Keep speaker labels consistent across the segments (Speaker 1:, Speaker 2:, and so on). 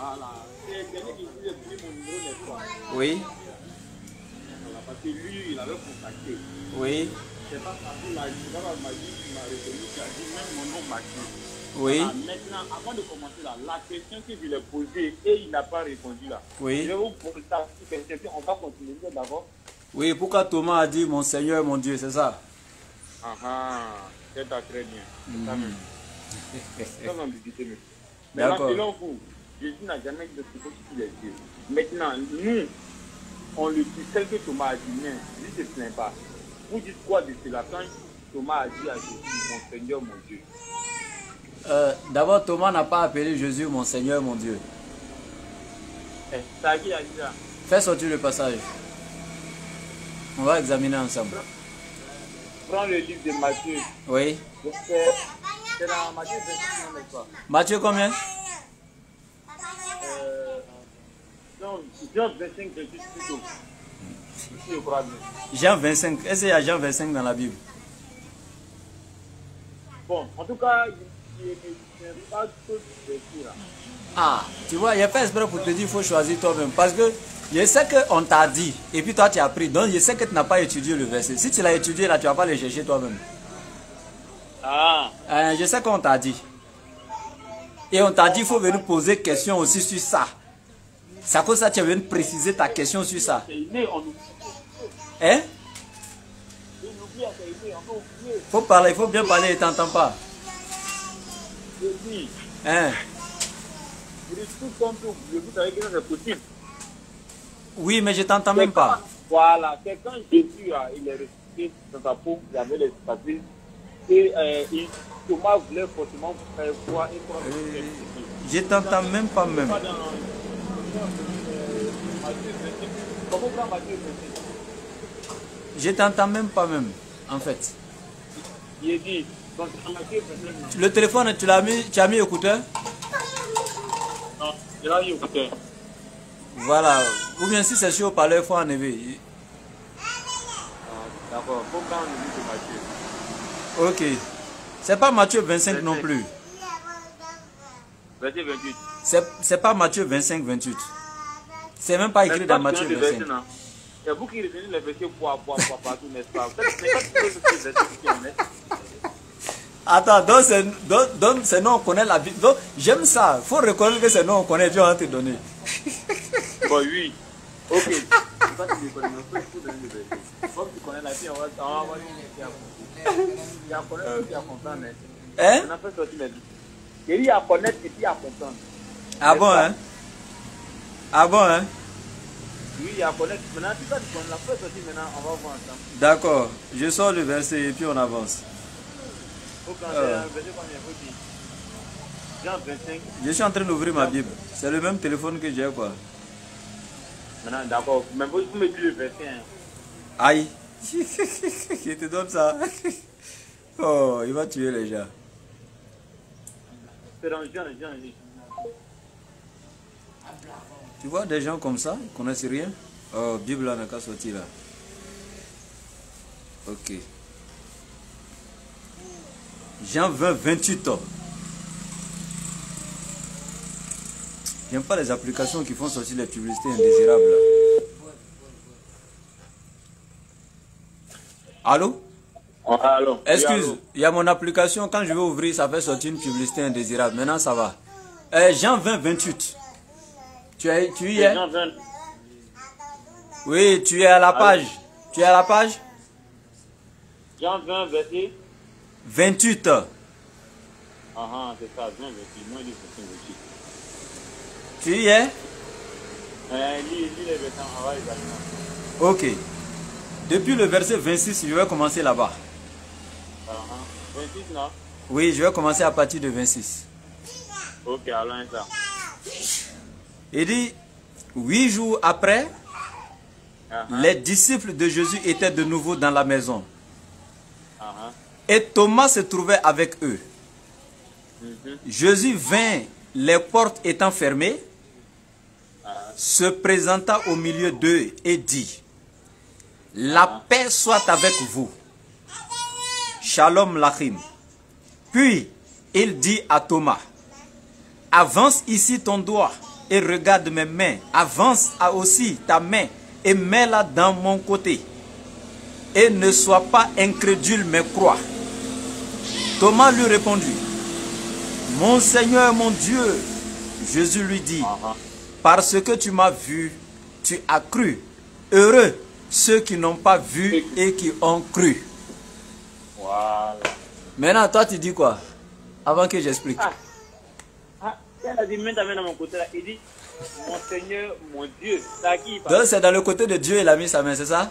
Speaker 1: Voilà. C'est quelqu'un qui lui a donné mon numéro, n'est-ce pas?
Speaker 2: Oui.
Speaker 1: Voilà, parce que lui, il avait contacté.
Speaker 2: Oui.
Speaker 1: C'est pas ça, il m'a dit, il m'a reconnu, il a dit même mon nom Mathieu.
Speaker 2: Oui.
Speaker 1: Voilà, maintenant, avant de commencer là, la question que je lui ai posée et il n'a pas répondu là.
Speaker 2: Oui.
Speaker 1: Je vais vous poser ça, on va continuer, d'accord?
Speaker 2: Oui, pourquoi Thomas a dit mon Seigneur, mon Dieu, c'est ça?
Speaker 1: Ah ah, c'est très bien. C'est ça même. Sans ambiguïté même. Maintenant, selon vous, Jésus n'a jamais dit de ce qu'il est Dieu. Maintenant, nous, on le dit, celle que Thomas a dit, mais lui ne se plaint pas. Vous dites quoi de cela quand Thomas a dit à Jésus, mon Seigneur, mon Dieu?
Speaker 2: D'abord, Thomas n'a pas appelé Jésus mon Seigneur, mon Dieu.
Speaker 1: C'est à qui a dit ça?
Speaker 2: Fais sortir le passage. On va examiner ensemble.
Speaker 1: Prends le livre de Matthieu.
Speaker 2: Oui.
Speaker 1: C'est dans Matthieu 25, n'est-ce pas?
Speaker 2: Matthieu combien?
Speaker 1: Non, Jean 25, 28 plutôt. Je crois bien.
Speaker 2: Jean 25. Est-ce qu'il y a Jean 25 dans la Bible?
Speaker 1: Bon, en tout cas, il n'est pas tout de là.
Speaker 2: Ah, tu vois, il n'y a pas exprès pour te dire qu'il faut choisir toi-même. Parce que je sais qu'on t'a dit, et puis toi tu as pris. Donc je sais que tu n'as pas étudié le verset. Si tu l'as étudié là, tu ne vas pas le chercher toi-même.
Speaker 1: Ah.
Speaker 2: Je sais qu'on t'a dit. Et on t'a dit qu'il faut venir poser question aussi sur ça. C'est à cause de ça que tu es venu préciser ta question sur ça. Hein? Il faut bien parler, il ne t'entend pas. Hein? Oui, mais je t'entends même pas.
Speaker 1: Voilà, c'est quand Jésus il est ressuscité dans sa peau, il avait les cicatrices. Et Thomas voulait forcément faire voir et croire.
Speaker 2: Je t'entends même pas même.
Speaker 1: Comment prend Matthieu?
Speaker 2: Je t'entends même pas même, en fait.
Speaker 1: Il dit,
Speaker 2: le téléphone, tu as mis écouteur?
Speaker 1: Non, il a mis écouteur.
Speaker 2: Voilà. Ou bien si c'est sur haut-parleur, il faut enlever.
Speaker 1: D'accord, faut prendre le livre de Matthieu.
Speaker 2: Ok. C'est pas Matthieu 25 non plus.
Speaker 1: Verset 28.
Speaker 2: C'est pas Matthieu 25, 28. C'est même pas écrit dans Matthieu 25.
Speaker 1: C'est vous qui retenez les versets partout, n'est-ce pas?
Speaker 2: Attends, donc c'est non, on connaît la Bible. Donc j'aime ça. Il faut reconnaître que c'est non, on connaît, Dieu va te donner.
Speaker 1: Bon, oui. Ok. Toi, tu connais, mais il faut donner le verset. Faut que tu connais la Bible, on va voir il y a connaître et puis à comprendre.
Speaker 2: Hein?
Speaker 1: On a fait sortir les deux. Il y a à connaître et puis à comprendre.
Speaker 2: Ah bon, hein? Ah bon, hein?
Speaker 1: Oui, il y a à connaître. Maintenant, tout ça, tu connais la fait sortir maintenant, on va voir ensemble.
Speaker 2: D'accord. Je sors le verset et puis on avance.
Speaker 1: Jean 25.
Speaker 2: Je suis en train d'ouvrir ma Bible. C'est le même téléphone que j'ai, quoi.
Speaker 1: Maintenant, d'accord. Mais vous me dites le verset. Hein.
Speaker 2: Aïe. Je te donne ça. Oh, il va tuer les gens.
Speaker 1: C'est dans Jean.
Speaker 2: Tu vois des gens comme ça, ils ne connaissent rien. Oh, Bible là n'a qu'à sortir là. Ok. Jean 20, 28 ans. J'aime pas les applications qui font sortir les publicités indésirables. Allô?
Speaker 1: Allô?
Speaker 2: Excuse, il y a mon application, quand je vais ouvrir, ça fait sortir une publicité indésirable. Maintenant, ça va. Jean 20, 28. Tu y es? Oui, tu es à la page. Tu es à la page?
Speaker 1: Jean 20, verset
Speaker 2: 28.
Speaker 1: Ah, c'est ça, 20, verset. Moi, il dit 28.
Speaker 2: Tu y es?
Speaker 1: Lis les versets en bas, exactement.
Speaker 2: Ok. Depuis le verset 26, je vais commencer là-bas.
Speaker 1: 26, non?
Speaker 2: Oui, je vais commencer à partir de 26.
Speaker 1: Ok, allons ça.
Speaker 2: Il dit, 8 jours après, les disciples de Jésus étaient de nouveau dans la maison. Et Thomas se trouvait avec eux. Jésus vint, les portes étant fermées, se présenta au milieu d'eux et dit, la paix soit avec vous. Shalom lachim. Puis il dit à Thomas, avance ici ton doigt et regarde mes mains. Avance aussi ta main et mets-la dans mon côté. Et ne sois pas incrédule, mais crois. Thomas lui répondit, mon Seigneur, mon Dieu. Jésus lui dit, parce que tu m'as vu, tu as cru. Heureux ceux qui n'ont pas vu et qui ont cru.
Speaker 1: Voilà.
Speaker 2: Maintenant, toi, tu dis quoi? Avant que j'explique.
Speaker 1: Elle a dit, mets ta main dans mon côté là. Il dit, mon Seigneur, mon Dieu.
Speaker 2: Donc, c'est dans le côté de Dieu, il a mis sa main, c'est ça?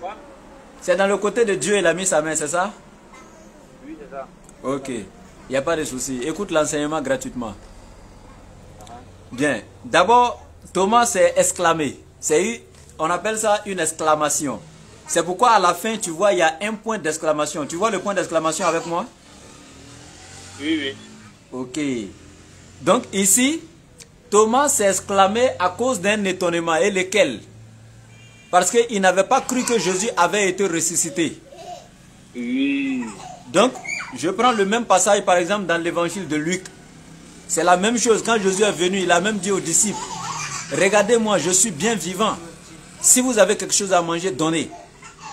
Speaker 1: Quoi? C'est
Speaker 2: dans le côté de Dieu, il a mis sa main, c'est ça?
Speaker 1: Oui, c'est ça.
Speaker 2: Ok. Il n'y a pas de souci. Écoute l'enseignement gratuitement. Bien. D'abord, Thomas s'est exclamé. On appelle ça une exclamation. C'est pourquoi à la fin, tu vois, il y a un point d'exclamation. Tu vois le point d'exclamation avec moi?
Speaker 1: Oui, oui.
Speaker 2: Ok. Donc ici, Thomas s'est exclamé à cause d'un étonnement. Et lequel? Parce qu'il n'avait pas cru que Jésus avait été ressuscité.
Speaker 1: Oui.
Speaker 2: Donc, je prends le même passage par exemple dans l'évangile de Luc. C'est la même chose. Quand Jésus est venu, il a même dit aux disciples, regardez-moi, je suis bien vivant. Si vous avez quelque chose à manger, donnez.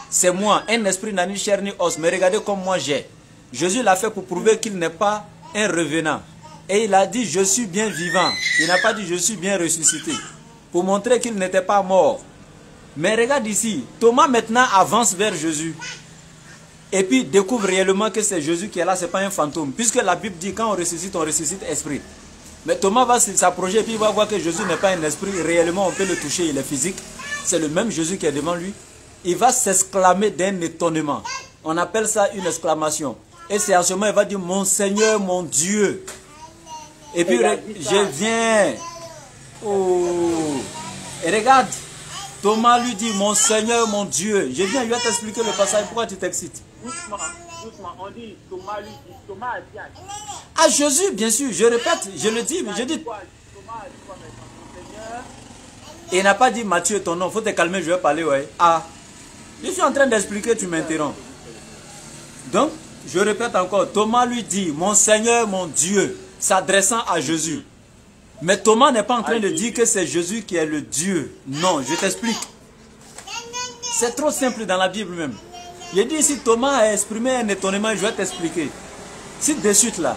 Speaker 2: C'est moi, un esprit n'a ni chair ni os, mais regardez comme moi j'ai. Jésus l'a fait pour prouver qu'il n'est pas un revenant. Et il a dit, je suis bien vivant. Il n'a pas dit, je suis bien ressuscité. Pour montrer qu'il n'était pas mort. Mais regarde ici, Thomas maintenant avance vers Jésus. Et puis découvre réellement que c'est Jésus qui est là, ce n'est pas un fantôme. Puisque la Bible dit, quand on ressuscite esprit. Mais Thomas va s'approcher et puis il va voir que Jésus n'est pas un esprit. Réellement, on peut le toucher, il est physique. C'est le même Jésus qui est devant lui. Il va s'exclamer d'un étonnement. On appelle ça une exclamation. Et c'est en ce moment, il va dire, mon Seigneur, mon Dieu. Et puis, je viens. Oh. Et regarde, Thomas lui dit, mon Seigneur, mon Dieu. Je viens, je vais t'expliquer le passage. Pourquoi tu t'excites?
Speaker 1: Doucement, doucement. On dit, Thomas lui dit, Thomas a dit à Jésus.
Speaker 2: Ah, Jésus, bien sûr. Je répète, je le dis. Je dis.
Speaker 1: Thomas a dit quoi maintenant, mon Seigneur?
Speaker 2: Il n'a pas dit Matthieu ton nom. Faut te calmer, je vais parler, ouais. Ah. Je suis en train d'expliquer, tu m'interromps. Donc, je répète encore, Thomas lui dit, mon Seigneur, mon Dieu, s'adressant à Jésus. Mais Thomas n'est pas en train de dire que c'est Jésus qui est le Dieu. Non, je t'explique. C'est trop simple dans la Bible même. Il dit ici, Thomas a exprimé un étonnement, je vais t'expliquer. Si de suite là,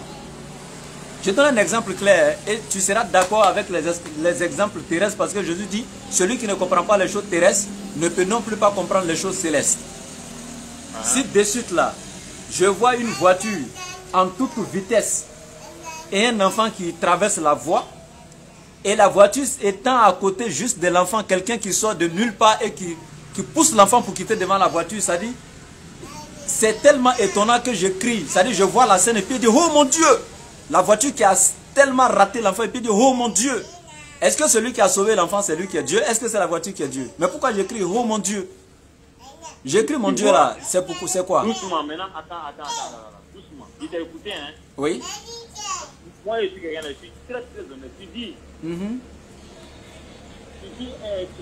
Speaker 2: je donne un exemple clair et tu seras d'accord avec les exemples terrestres parce que Jésus dit, celui qui ne comprend pas les choses terrestres ne peut non plus pas comprendre les choses célestes. Si de suite là, je vois une voiture en toute vitesse et un enfant qui traverse la voie et la voiture étant à côté juste de l'enfant, quelqu'un qui sort de nulle part et qui pousse l'enfant pour quitter devant la voiture, ça dit, c'est tellement étonnant que je crie, ça dit, je vois la scène et puis je dis, oh mon Dieu! La voiture qui a tellement raté l'enfant et puis dit, oh mon Dieu! Est-ce que celui qui a sauvé l'enfant, c'est lui qui est Dieu? Est-ce que c'est la voiture qui est Dieu? Mais pourquoi j'écris, oh mon Dieu? J'écris mon Dieu là, c'est quoi?
Speaker 1: Doucement, maintenant, attends, doucement. Il t'a écouté, hein?
Speaker 2: Oui.
Speaker 1: Moi, je suis quelqu'un, je suis très honnête. Tu dis,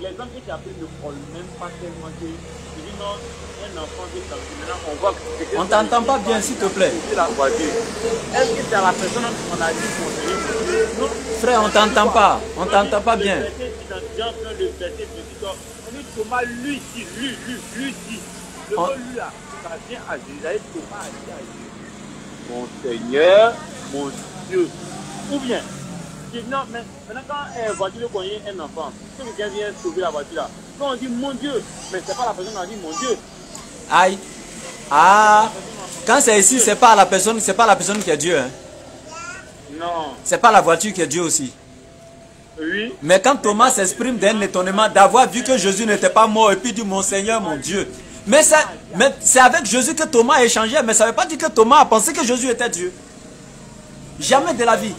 Speaker 1: l'exemple que tu as pris ne colle même pas tellement que... Tu dis non, un enfant qui est maintenant, on voit que...
Speaker 2: On t'entend pas bien, s'il te plaît.
Speaker 1: La voiture. Est-ce que c'est à la personne qu'on a dit mon Seigneur? Non.
Speaker 2: Frère, on t'entend pas. On t'entend pas bien.
Speaker 1: Thomas lui dit. Le mot lui là, ça vient à Jésus. Thomas a dit à Jésus, mon Seigneur, mon Dieu. Ou bien, non, mais maintenant quand une voiture connaît un enfant, si quelqu'un vient sauver la voiture là, quand on dit mon Dieu, mais c'est pas la personne qui a dit mon Dieu.
Speaker 2: Aïe. Ah. Quand c'est ici, c'est pas la personne qui est Dieu. Hein.
Speaker 1: Non.
Speaker 2: C'est pas la voiture qui est Dieu aussi.
Speaker 1: Oui.
Speaker 2: Mais quand Thomas s'exprime d'un étonnement d'avoir vu que Jésus n'était pas mort et puis dit mon Seigneur, mon Dieu. Mais c'est avec Jésus que Thomas a échangé, mais ça ne veut pas dire que Thomas a pensé que Jésus était Dieu. Jamais de la vie.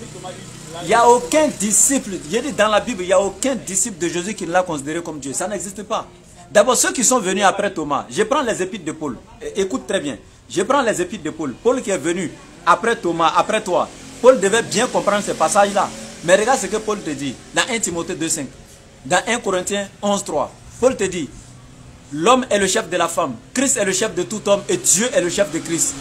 Speaker 2: Il n'y a aucun disciple, il dit dans la Bible, il n'y a aucun disciple de Jésus qui l'a considéré comme Dieu. Ça n'existe pas. D'abord, ceux qui sont venus après Thomas, je prends les épîtres de Paul. Écoute très bien. Je prends les épîtres de Paul. Paul qui est venu après Thomas, après toi. Paul devait bien comprendre ce passage-là. Mais regarde ce que Paul te dit dans 1 Timothée 2,5. Dans 1 Corinthiens 11,3. Paul te dit, l'homme est le chef de la femme. Christ est le chef de tout homme et Dieu est le chef de Christ.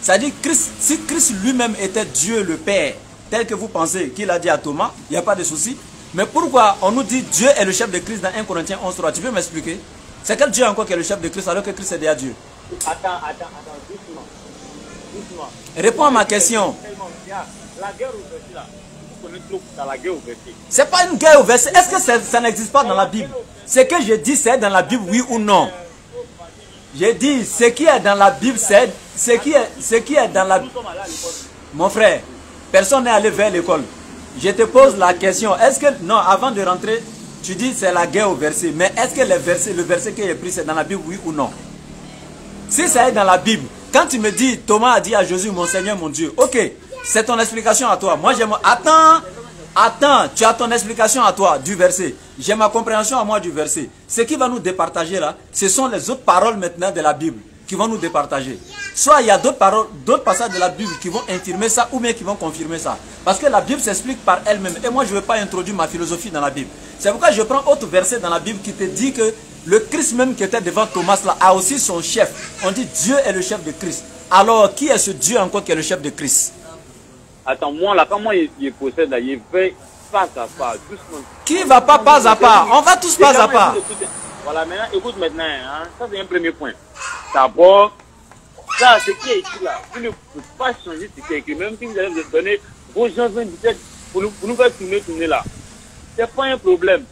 Speaker 2: C'est-à-dire, si Christ lui-même était Dieu le Père, tel que vous pensez qu'il a dit à Thomas, il n'y a pas de souci. Mais pourquoi on nous dit Dieu est le chef de Christ dans 1 Corinthiens 11:3? Tu peux m'expliquer? C'est quel Dieu encore qui est le chef de Christ alors que Christ est déjà Dieu?
Speaker 1: Attends, doucement.
Speaker 2: Réponds à ma question.
Speaker 1: La guerre au verset là, vous connaissez trop dans la guerre au verset.
Speaker 2: C'est pas une guerre au verset. Est-ce que ça n'existe pas dans la Bible? Ce que je dis, c'est dans la Bible, oui ou non? J'ai dit, ce qui est dans la Bible, c'est ce qui est dans la Bible. Mon frère, personne n'est allé vers l'école. Je te pose la question. Est-ce que, non, avant de rentrer, tu dis c'est la guerre au verset. Mais est-ce que le verset qui est pris, c'est dans la Bible, oui ou non? Si ça est dans la Bible, quand tu me dis, Thomas a dit à Jésus, mon Seigneur, mon Dieu, ok, c'est ton explication à toi. Moi, attends, tu as ton explication à toi du verset. J'ai ma compréhension à moi du verset. Ce qui va nous départager là, ce sont les autres paroles maintenant de la Bible qui vont nous départager. Soit il y a d'autres paroles, d'autres passages de la Bible qui vont infirmer ça ou bien qui vont confirmer ça. Parce que la Bible s'explique par elle-même. Et moi, je ne veux pas introduire ma philosophie dans la Bible. C'est pourquoi je prends autre verset dans la Bible qui te dit que le Christ même qui était devant Thomas là a aussi son chef. On dit Dieu est le chef de Christ. Alors, qui est ce Dieu encore qui est le chef de Christ?
Speaker 1: Attends, moi là, quand moi il possède là, il fait pas à pas, doucement.
Speaker 2: Qui va pas à pas? On va tous pas à pas.
Speaker 1: Voilà, maintenant, écoute maintenant, hein, ça c'est un premier point. D'abord, ça, ce qui est écrit là, vous ne pouvez pas changer ce qui est écrit. Même si vous allez vous donner vos gens 27 pour nous faire tourner là. C'est pas un problème.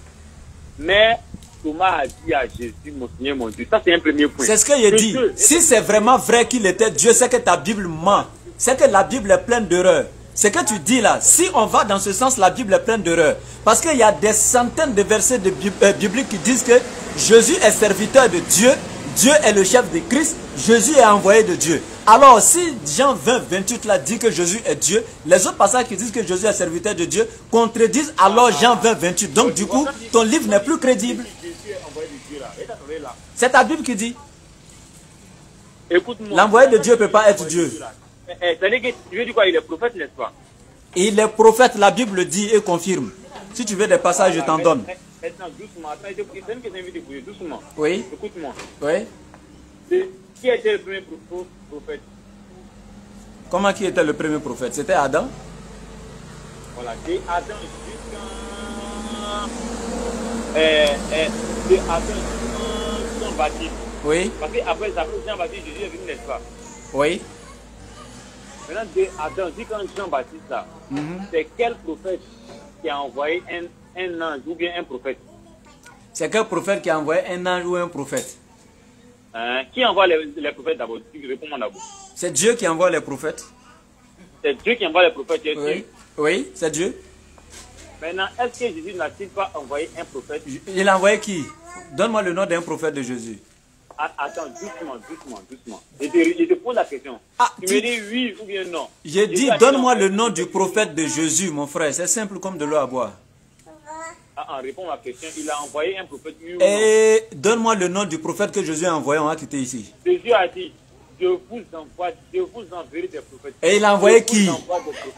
Speaker 1: Mais Thomas a dit à Jésus, mon Seigneur, mon Dieu. Ça, c'est un premier point.
Speaker 2: C'est ce que j'ai dit. Si c'est vraiment vrai qu'il était Dieu, c'est que ta Bible ment. C'est que la Bible est pleine d'erreurs. Ce que tu dis là, si on va dans ce sens, la Bible est pleine d'erreurs. Parce qu'il y a des centaines de versets bibliques qui disent que Jésus est serviteur de Dieu, Dieu est le chef de Christ, Jésus est envoyé de Dieu. Alors, si Jean 20:28 là dit que Jésus est Dieu, les autres passages qui disent que Jésus est serviteur de Dieu contredisent alors Jean 20:28. Donc, du coup, ton livre n'est plus crédible. C'est ta Bible qui dit. L'envoyé de Dieu ne peut pas être Dieu.
Speaker 1: C'est-à-dire que tu veux dire quoi? Il est prophète, n'est-ce pas?
Speaker 2: Il est prophète, la Bible dit et confirme. Si tu veux des passages, je t'en donne.
Speaker 1: Maintenant, doucement, c'est une question que j'ai envie de poser, doucement.
Speaker 2: Oui.
Speaker 1: Écoute-moi.
Speaker 2: Oui.
Speaker 1: Qui était le premier prophète?
Speaker 2: Comment qui était le premier prophète? C'était Adam?
Speaker 1: Voilà, c'est Adam jusqu'à Jean-Baptiste.
Speaker 2: Oui.
Speaker 1: Parce qu'après Jean-Baptiste, Jésus est venu, n'est-ce pas?
Speaker 2: Oui.
Speaker 1: Maintenant, de Adam jusqu'à Jean-Baptiste, là, c'est quel prophète qui a envoyé un ange ou bien un prophète?
Speaker 2: C'est quel prophète qui a envoyé un ange ou un prophète?
Speaker 1: Qui envoie les prophètes d'abord? Réponds-moi d'abord.
Speaker 2: C'est Dieu qui envoie les prophètes.
Speaker 1: C'est Dieu qui envoie les prophètes,
Speaker 2: oui. Oui, c'est Dieu.
Speaker 1: Maintenant, est-ce que Jésus n'a-t-il pas envoyé un prophète?
Speaker 2: Il a envoyé qui? Donne-moi le nom d'un prophète de Jésus.
Speaker 1: Attends, doucement. Je te pose la question. Tu me dis oui ou bien non?
Speaker 2: J'ai dit, donne-moi le nom du prophète de Jésus, mon frère. C'est simple comme de l'eau à boire.
Speaker 1: Réponds à ma question. Il a envoyé un prophète, oui ou
Speaker 2: non? Donne-moi le nom du prophète que Jésus a envoyé. On va quitter ici.
Speaker 1: Jésus a dit, je vous enverrai des prophètes.
Speaker 2: Et il a envoyé qui?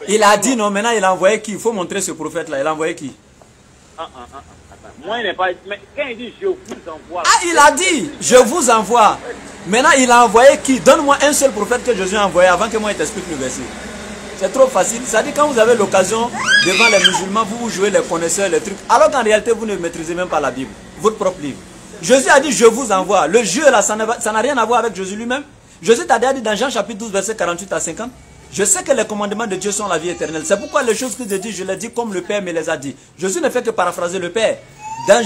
Speaker 2: Il a dit non, maintenant il a envoyé qui? Il faut montrer ce prophète-là. Il a envoyé qui?
Speaker 1: Moi, il n'est pas. Mais quand il dit je vous envoie.
Speaker 2: Il a dit je vous envoie. Maintenant, il a envoyé qui? Donne-moi un seul prophète que Jésus a envoyé avant que moi il t'explique le verset. C'est trop facile. Ça dit quand vous avez l'occasion devant les musulmans, vous jouez les connaisseurs, les trucs. Alors qu'en réalité, vous ne maîtrisez même pas la Bible, votre propre livre. Jésus a dit je vous envoie. Le Dieu là, ça n'a rien à voir avec Jésus lui-même. Jésus t'a déjà dit dans Jean chapitre 12, verset 48 à 50. Je sais que les commandements de Dieu sont la vie éternelle. C'est pourquoi les choses que je dis, je les dis comme le Père me les a dit. Jésus ne fait que paraphraser le Père. Dans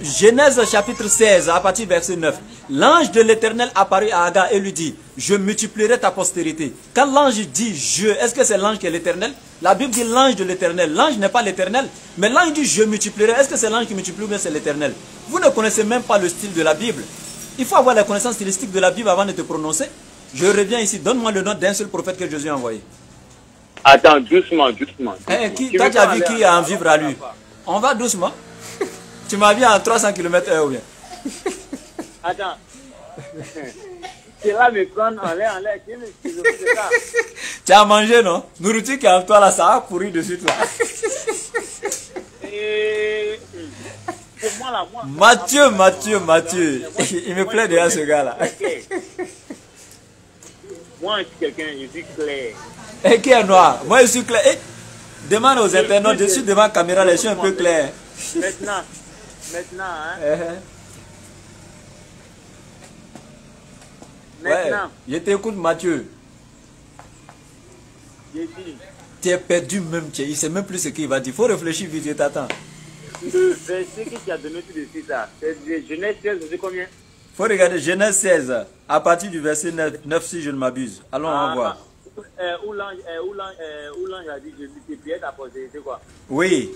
Speaker 2: Genèse chapitre 16, à partir du verset 9, l'ange de l'Éternel apparut à Agar et lui dit, je multiplierai ta postérité. Quand l'ange dit je, est-ce que c'est l'ange qui est l'Éternel? La Bible dit l'ange de l'Éternel. L'ange n'est pas l'Éternel. Mais l'ange dit je multiplierai. Est-ce que c'est l'ange qui multiplie ou bien c'est l'Éternel? Vous ne connaissez même pas le style de la Bible. Il faut avoir la connaissance stylistique de la Bible avant de te prononcer. Je reviens ici. Donne-moi le nom d'un seul prophète que Jésus a envoyé.
Speaker 1: Attends, doucement.
Speaker 2: Toi, tu as vu qui a en vivre à lui? On va doucement. Tu m'as vu en 300 km/h ou bien?
Speaker 1: Attends. C'est là me prendre en l'air.
Speaker 2: Tu as mangé, non? Nourriture qui est en toi là, ça a pourri de suite là. Mathieu. Il me plaît déjà ce gars-là.
Speaker 1: Moi, je suis quelqu'un, je suis clair.
Speaker 2: Et qui est noir? Moi, je suis clair. Demande aux internautes, je suis devant la caméra, les yeux un peu clairs.
Speaker 1: Maintenant, hein.
Speaker 2: Maintenant. Je t'écoute, Mathieu. Tu es perdu même, il ne sait même plus ce qu'il va dire. Il faut réfléchir vite, je t'attends.
Speaker 1: Le verset qui a donné tout de suite là, c'est Genèse 16, c'est combien?
Speaker 2: Il faut regarder Genèse 16, à partir du verset 9 si je ne m'abuse. Allons, on va voir.
Speaker 1: Où l'ange a dit, je multipliais ta postérité, quoi.
Speaker 2: Oui.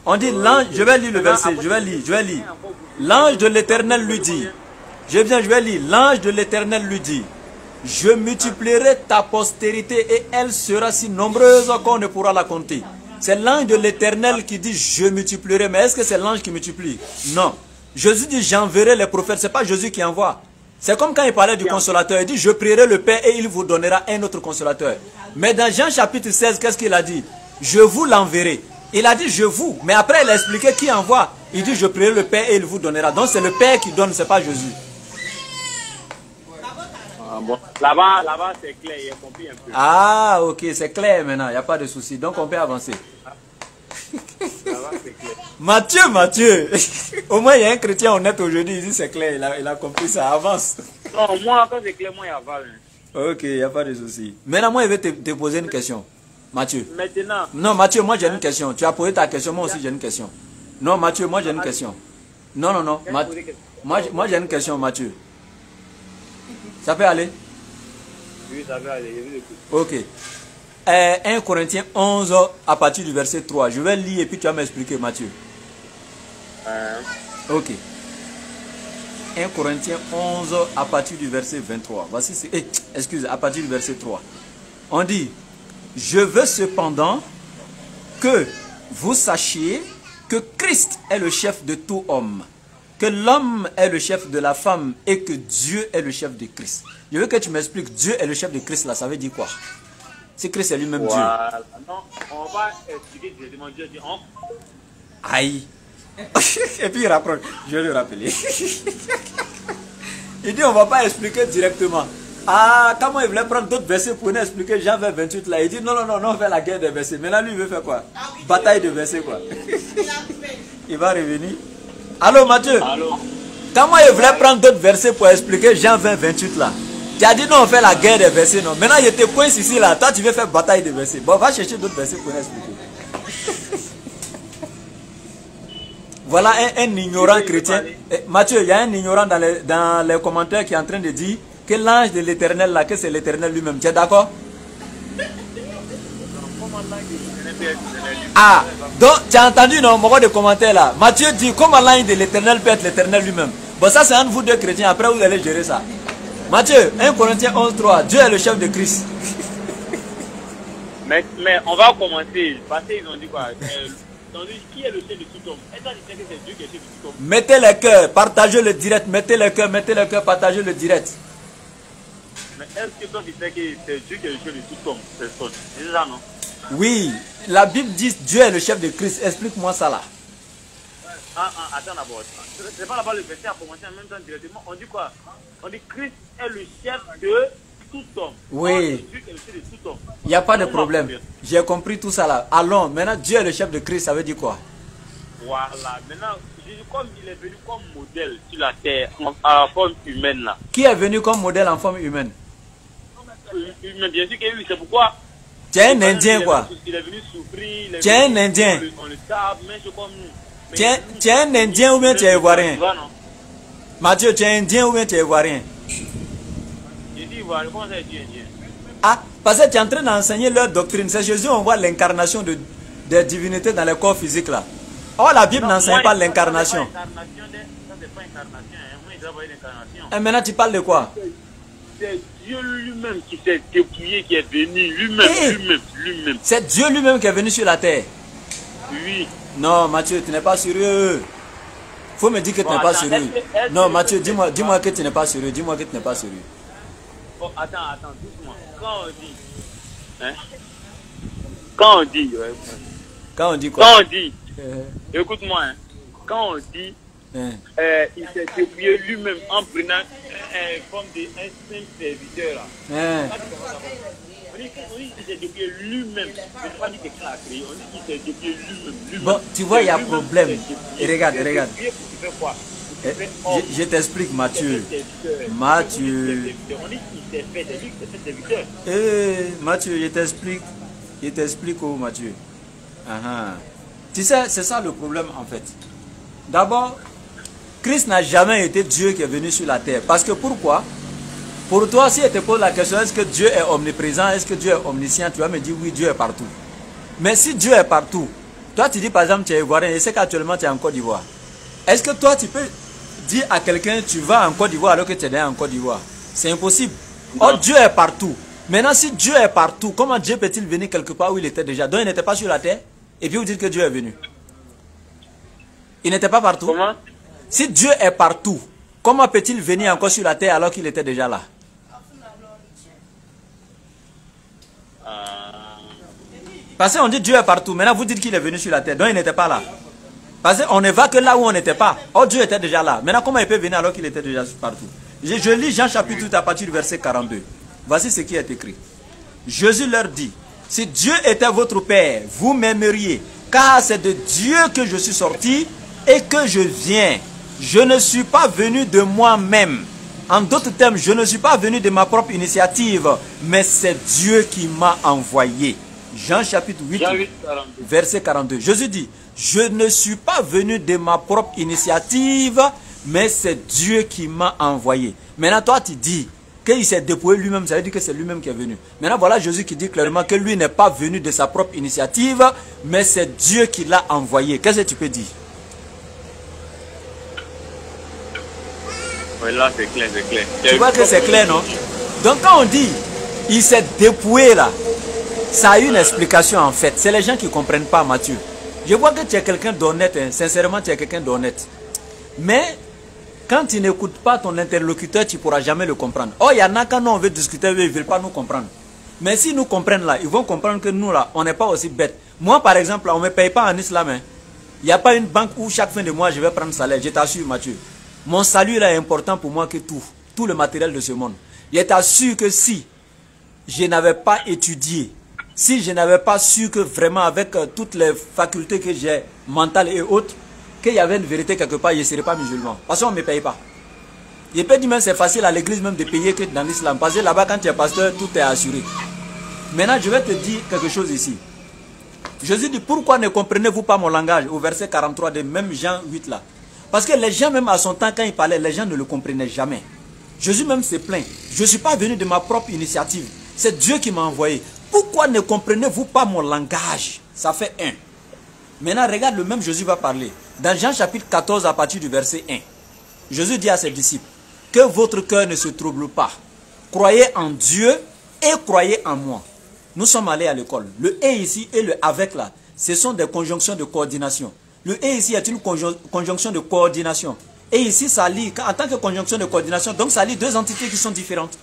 Speaker 2: On dit l'ange, je vais lire le verset, je vais lire. L'ange de l'Éternel lui dit, je vais lire, l'ange de l'Éternel lui dit, je multiplierai ta postérité et elle sera si nombreuse qu'on ne pourra la compter. C'est l'ange de l'Éternel qui dit je multiplierai, mais est-ce que c'est l'ange qui multiplie? Non. Jésus dit j'enverrai les prophètes, c'est pas Jésus qui envoie. C'est comme quand il parlait du consolateur, il dit je prierai le Père et il vous donnera un autre consolateur. Mais dans Jean chapitre 16, qu'est-ce qu'il a dit? Je vous l'enverrai. Il a dit je vous, mais après il a expliqué qui envoie. Il dit je prierai le Père et il vous donnera. Donc c'est le Père qui donne, c'est pas Jésus.
Speaker 1: Bon. Là-bas c'est clair, il a compris un peu.
Speaker 2: Ah ok, c'est clair maintenant, il n'y a pas de souci. Donc on peut avancer. Mathieu, au moins il y a un chrétien honnête aujourd'hui, il dit c'est clair, il a compris ça, avance.
Speaker 1: Non, moi quand c'est clair, moi il y a avale.
Speaker 2: Ok, il n'y a pas de souci. Maintenant moi je vais te poser une question, Mathieu.
Speaker 1: Maintenant.
Speaker 2: Non Mathieu, moi j'ai une question. Tu as posé ta question, moi aussi j'ai une question. Non Mathieu, moi j'ai une question. Non. Moi j'ai une question Mathieu. Ça peut aller?
Speaker 1: Oui, ça peut aller, je vous écoute.
Speaker 2: Ok. 1 Corinthiens 11 à partir du verset 3. Je vais lire et puis tu vas m'expliquer Mathieu. Ok. 1 Corinthiens 11 à partir du verset 23. Voici, à partir du verset 3. On dit, je veux cependant que vous sachiez que Christ est le chef de tout homme, que l'homme est le chef de la femme et que Dieu est le chef de Christ. Je veux que tu m'expliques, Dieu est le chef de Christ là, ça veut dire quoi? Si Christ est lui-même Dieu.
Speaker 1: Non, on va expliquer directement Dieu.
Speaker 2: Aïe. Et puis il rapproche. Je vais le rappeler. Il dit on ne va pas expliquer directement. Ah, comment il voulait prendre d'autres versets pour nous expliquer Jean 20, 28 là. Il dit non, on fait la guerre des versets. Maintenant lui il veut faire quoi? Bataille de versets quoi. Il va revenir. Allô Mathieu.
Speaker 1: Allô.
Speaker 2: Comment il voulait prendre d'autres versets pour expliquer Jean 20, 28 là? Tu as dit non, on fait la guerre des versets, non. Maintenant, il te coince ici, là. Toi, tu veux faire bataille des versets. Bon, va chercher d'autres versets pour expliquer. Voilà un ignorant chrétien. Mathieu, il y a un ignorant dans les commentaires qui est en train de dire que l'ange de l'Éternel, là, que c'est l'Éternel lui-même. Tu es d'accord? Ah, donc, tu as entendu, non, mon de commentaire là. Mathieu dit, comment l'ange de l'Éternel peut être l'Éternel lui-même? Bon, ça, c'est un de vous deux chrétiens. Après, vous allez gérer ça. Mathieu, 1 Corinthiens 11, 3, Dieu est le chef de Christ.
Speaker 1: Mais on va commencer. Parce qu'ils ont dit quoi? Ils ont dit qui est le chef de tout homme? Est-ce que c'est Dieu qui est le chef de tout homme?
Speaker 2: Mettez les cœurs, partagez le direct. Mettez les cœurs, partagez le direct.
Speaker 1: Mais est-ce que toi tu sais que c'est Dieu qui est le chef de tout homme? C'est ça, non?
Speaker 2: Oui, la Bible dit Dieu est le chef de Christ. Explique-moi ça là.
Speaker 1: Attends d'abord. C'est pas là-bas le verset à commencer en même temps directement. On dit quoi? On dit Christ est le chef de tout homme.
Speaker 2: Oui.
Speaker 1: Dieu est le chef de tout homme.
Speaker 2: Il n'y a pas de problème. J'ai compris tout ça là. Allons, maintenant Dieu est le chef de Christ, ça veut dire quoi? Voilà.
Speaker 1: Maintenant, Jésus, comme il est venu comme modèle sur la terre, en forme humaine là.
Speaker 2: Qui est venu comme modèle en forme humaine?
Speaker 1: Mais bien sûr que oui, c'est pourquoi.
Speaker 2: Tu es un Indien quoi?
Speaker 1: Il est venu souffrir.
Speaker 2: Tu es un Indien.
Speaker 1: On le tape, mais c'est comme nous.
Speaker 2: Tu es un Indien ou bien tu es ivoirien? Mathieu, tu es Indien ou bien tu es ivoirien?
Speaker 1: Je dis ivoirien, comment ça tu es Indien?
Speaker 2: Ah, parce que tu es en train d'enseigner leur doctrine. C'est Jésus, on voit l'incarnation des divinités dans les corps physiques là. Oh, la Bible n'enseigne pas l'incarnation.
Speaker 1: Ça, c'est pas incarnation. Moi, il travaille l'incarnation.
Speaker 2: Et maintenant, tu parles de quoi?
Speaker 1: C'est Dieu lui-même qui s'est dépouillé, qui est venu. Lui-même.
Speaker 2: C'est Dieu lui-même qui est venu sur la terre.
Speaker 1: Oui.
Speaker 2: Non, Mathieu, tu n'es pas sérieux. Faut me dire que tu n'es pas sérieux. Non, Mathieu, dis-moi que tu n'es pas sérieux. Dis-moi que tu n'es pas sérieux.
Speaker 1: Oh, attends, doucement. Quand on dit... Hein? Quand on dit... Ouais.
Speaker 2: Quand on dit quoi?
Speaker 1: Quand on dit... Écoute-moi, hein. Quand on dit... il s'est dépouillé lui-même en prenant forme d'un simple serviteur. Là. On dit dit qu'il s'est dédié lui-même. Je ne pas dire que quelqu'un l'a créé, on dit qu'il s'est dédié lui-même.
Speaker 2: Bon, tu vois, il y a problème. Et regarde.
Speaker 1: Quoi?
Speaker 2: Je t'explique, Mathieu. Mathieu. Mathieu, je t'explique. Oh, Mathieu. Tu sais, c'est ça le problème en fait. D'abord, Christ n'a jamais été Dieu qui est venu sur la terre. Parce que pourquoi? Pour toi, si je te pose la question, est-ce que Dieu est omniprésent? Est-ce que Dieu est omniscient? Tu vas me dire oui, Dieu est partout. Mais si Dieu est partout, toi tu dis par exemple tu es ivoirien et c'est qu'actuellement tu es en Côte d'Ivoire. Est-ce que toi tu peux dire à quelqu'un tu vas en Côte d'Ivoire alors que tu es déjà en Côte d'Ivoire? C'est impossible. Or Dieu est partout. Maintenant si Dieu est partout, comment Dieu peut-il venir quelque part où il était déjà? Donc il n'était pas sur la terre? Et puis vous dites que Dieu est venu. Il n'était pas partout?
Speaker 1: Comment?
Speaker 2: Si Dieu est partout, comment peut-il venir encore sur la terre alors qu'il était déjà là? Parce qu'on dit Dieu est partout. Maintenant vous dites qu'il est venu sur la terre. Donc il n'était pas là. Parce qu'on ne va que là où on n'était pas. Oh, Dieu était déjà là. Maintenant comment il peut venir alors qu'il était déjà partout? Je lis Jean chapitre 8 à partir du verset 42. Voici ce qui est écrit. Jésus leur dit: si Dieu était votre Père, vous m'aimeriez, car c'est de Dieu que je suis sorti et que je viens. Je ne suis pas venu de moi-même. En d'autres termes, je ne suis pas venu de ma propre initiative, mais c'est Dieu qui m'a envoyé. Jean chapitre 8, verset 42. Jésus dit: je ne suis pas venu de ma propre initiative, mais c'est Dieu qui m'a envoyé. Maintenant, toi, tu dis qu'il s'est dépouillé lui-même, ça veut dire que c'est lui-même qui est venu. Maintenant, voilà Jésus qui dit clairement que lui n'est pas venu de sa propre initiative, mais c'est Dieu qui l'a envoyé. Qu'est-ce que tu peux dire?
Speaker 1: Oui, là, c'est clair, c'est clair.
Speaker 2: Tu vois que c'est clair, non? Donc, quand on dit il s'est dépouillé là, ça a une explication en fait. C'est les gens qui ne comprennent pas, Mathieu. Je vois que tu es quelqu'un d'honnête, hein. Sincèrement, tu es quelqu'un d'honnête. Mais quand tu n'écoutes pas ton interlocuteur, tu ne pourras jamais le comprendre. Oh, il y en a quand nous on veut discuter, ils ne veulent pas nous comprendre. Mais s'ils nous comprennent là, ils vont comprendre que nous là, on n'est pas aussi bêtes. Moi par exemple, on ne me paye pas en islam. Hein. Il n'y a pas une banque où chaque fin de mois je vais prendre salaire. Je t'assure, Mathieu. Mon salut là est important pour moi que tout le matériel de ce monde. Je t'assure que si je n'avais pas étudié, si je n'avais pas su que vraiment avec toutes les facultés que j'ai, mentales et autres, qu'il y avait une vérité quelque part, je ne serais pas musulman. Parce qu'on ne me paye pas. Je peux dire même c'est facile à l'église même de payer que dans l'islam. Parce que là-bas quand tu es pasteur, tout est assuré. Maintenant je vais te dire quelque chose ici. Jésus dit: pourquoi ne comprenez-vous pas mon langage? Au verset 43 de même Jean 8 là. Parce que les gens même à son temps quand il parlait, les gens ne le comprenaient jamais. Jésus même se plaint: je ne suis pas venu de ma propre initiative. C'est Dieu qui m'a envoyé. Pourquoi ne comprenez-vous pas mon langage? Ça fait 1. Maintenant, regarde, le même Jésus va parler. Dans Jean chapitre 14, à partir du verset 1. Jésus dit à ses disciples: que votre cœur ne se trouble pas. Croyez en Dieu et croyez en moi. Nous sommes allés à l'école. Le et ici et le avec là, ce sont des conjonctions de coordination. Le et ici est une conjonction de coordination. Et ici, ça lie, en tant que conjonction de coordination, donc ça lie deux entités qui sont différentes.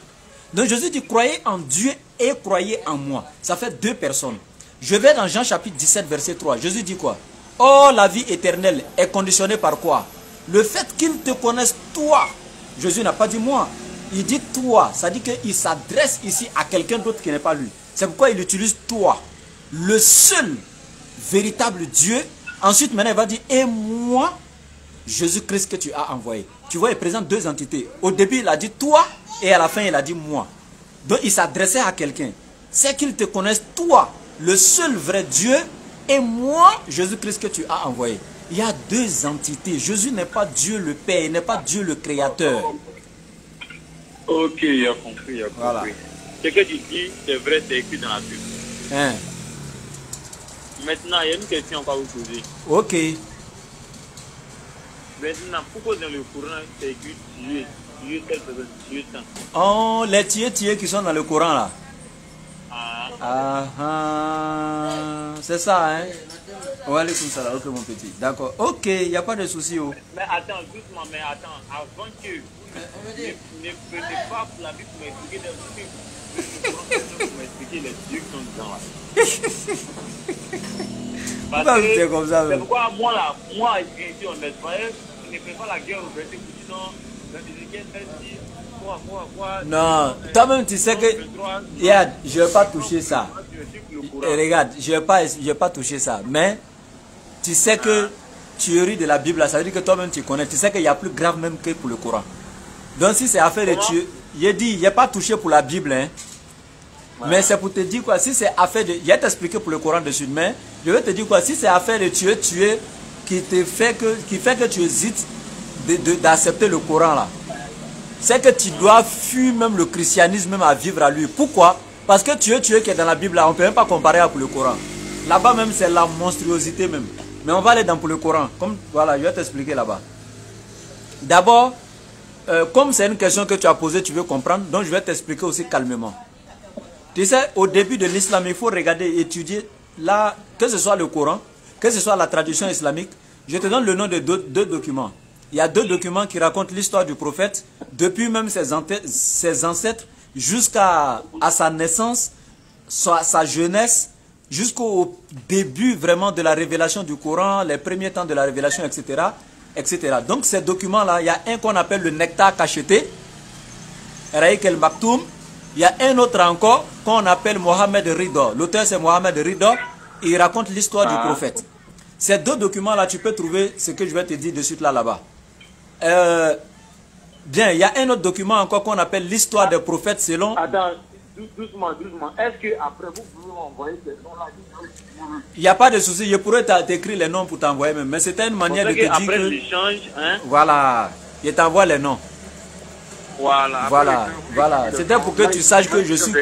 Speaker 2: Donc Jésus dit: croyez en Dieu et croyez en moi. Ça fait 2 personnes. Je vais dans Jean chapitre 17 verset 3. Jésus dit quoi? Oh, la vie éternelle est conditionnée par quoi? Le fait qu'il te connaisse toi. Jésus n'a pas dit moi. Il dit toi. Ça dit qu'il s'adresse ici à quelqu'un d'autre qui n'est pas lui. C'est pourquoi il utilise toi. Le seul véritable Dieu. Ensuite maintenant il va dire: et moi, Jésus-Christ que tu as envoyé. Tu vois, il présente 2 entités. Au début il a dit toi. Et à la fin, il a dit moi. Donc, il s'adressait à quelqu'un. C'est qu'il te connaisse, toi, le seul vrai Dieu, et moi, Jésus-Christ que tu as envoyé. Il y a 2 entités. Jésus n'est pas Dieu le Père, il n'est pas Dieu le Créateur.
Speaker 1: Ok, il a compris, il a compris. Voilà. Ce que tu dis, c'est vrai, c'est écrit dans la Bible.
Speaker 2: Hein?
Speaker 1: Maintenant, il y a une question qu'on va vous poser.
Speaker 2: Ok.
Speaker 1: Maintenant, pourquoi dans le Coran, c'est écrit Dieu?
Speaker 2: Oh, les tiers qui sont dans le Coran là. C'est ça, hein? Ouais, allez comme ça là, ok mon petit. D'accord, ok, il n'y a pas de souci. Oh.
Speaker 1: Mais attends, doucement, mais attends, avant que ne prenez pas la Bible pour m'expliquer les dieux qui sont dedans là. Parce que,
Speaker 2: comme ça,
Speaker 1: c'est pourquoi moi là, moi ici on est pas, je ne fais pas la guerre au verset pour dire non. Dans Ézéchiel 13,
Speaker 2: Non, toi-même tu sais que... Regarde, je ne vais pas toucher ça. Regarde, je ne vais pas toucher ça. Mais tu sais que tuerie de la Bible, ça veut dire que toi-même tu connais. Tu sais qu'il y a plus grave même que pour le Coran. Donc si c'est affaire de tuer... Il dit, il n'est pas touché pour la Bible. Hein. Ouais. Mais c'est pour te dire quoi, si c'est affaire de... Il va t'expliquer pour le Coran dessus. Mais je vais te dire quoi, si c'est affaire de tuer qui fait que tu hésites d'accepter le Coran là. C'est que tu dois fuir même le christianisme même à vivre à lui. Pourquoi? Parce que tuer qui est dans la Bible là, on ne peut même pas comparer pour le Coran. Là-bas même c'est la monstruosité même. Mais on va aller dans pour le Coran. Comme voilà, je vais t'expliquer là-bas. D'abord, comme c'est une question que tu as posée, tu veux comprendre, donc je vais t'expliquer aussi calmement. Tu sais, au début de l'islam, il faut regarder, étudier là, que ce soit le Coran, que ce soit la tradition islamique. Je te donne le nom de deux documents. Il y a deux documents qui racontent l'histoire du prophète, depuis même ses ancêtres, jusqu'à sa naissance, sa jeunesse, jusqu'au début vraiment de la révélation du Coran, les premiers temps de la révélation, etc. etc. Donc ces documents-là, il y a un qu'on appelle le nectar cacheté, Raïk el-Maktoum. Il y a un autre encore qu'on appelle Mohamed Ridha. L'auteur c'est Mohamed Ridha et il raconte l'histoire du prophète. Ces deux documents-là, tu peux trouver ce que je vais te dire de suite là-bas. Bien, il y a un autre document encore qu'on appelle l'histoire des prophètes selon...
Speaker 1: Attends, doucement. Est-ce que après vous pouvez m'envoyer ces noms-là?
Speaker 2: Il n'y a pas de souci, je pourrais t'écrire les noms pour t'envoyer même. Mais c'était une manière de te dire
Speaker 1: après
Speaker 2: que...
Speaker 1: l'échange, hein?
Speaker 2: Voilà, je t'envoie les noms. Voilà. C'était pour que tu saches que je suis...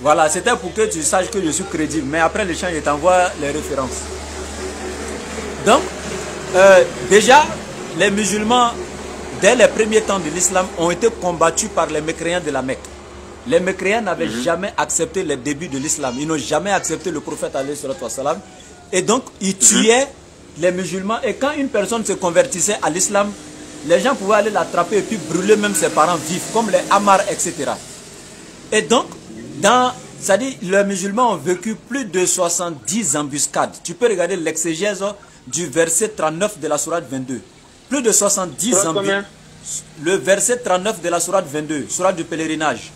Speaker 2: Voilà, c'était pour que tu saches que je suis crédible. Mais après l'échange, je t'envoie les références. Donc, déjà, les musulmans, dès les premiers temps de l'islam, ont été combattus par les mécréants de la Mecque. Les mécréants n'avaient jamais accepté les débuts de l'islam. Ils n'ont jamais accepté le prophète alayhi salatu wassalam. Et donc, ils tuaient les musulmans. Et quand une personne se convertissait à l'islam, les gens pouvaient aller l'attraper et puis brûler même ses parents vifs, comme les Amars, etc. Et donc, c'est-à-dire, les musulmans ont vécu plus de 70 embuscades. Tu peux regarder l'exégèse du verset 39 de la sourate 22. Plus de 70 embuscades. Le verset 39 de la sourate 22, sourate du pèlerinage.